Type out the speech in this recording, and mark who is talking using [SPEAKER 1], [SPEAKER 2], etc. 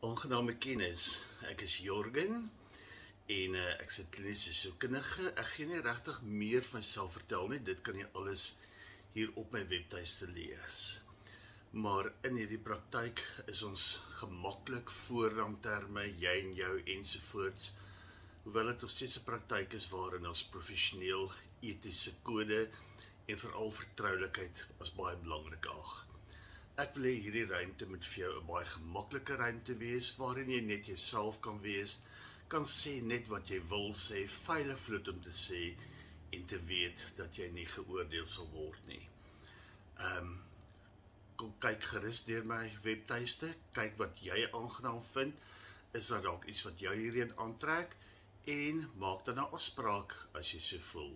[SPEAKER 1] Aangename kennis. Ek is Jorgen en ek is 'n kliniese sielkundige. Ek gaan nie regtig meer van myself vertel nie. Dit kan jy alles hier op my webtuiste lees. Maar in hierdie praktyk is ons gemaklik voorrangterme, jy en jou ensovoorts. Hoewel dit nog steeds 'n praktyk is waarin ons professioneel etiese kode en veral vertroulikheid as baie belangrik ag. Ek wil hê hierdie ruimte moet vir jou 'n baie gemaklike ruimte wees waarin jy net jouself kan wees, kan sê net wat jy wil sê, veilig voel om te sê en te weet dat jy nie geoordeel sal word nie. Kom kyk gerus deur my webtuiste, kyk wat jy aangenaam vind, is daar dalk iets wat jou hierheen aantrek en maak dan 'n afspraak as jy so voel.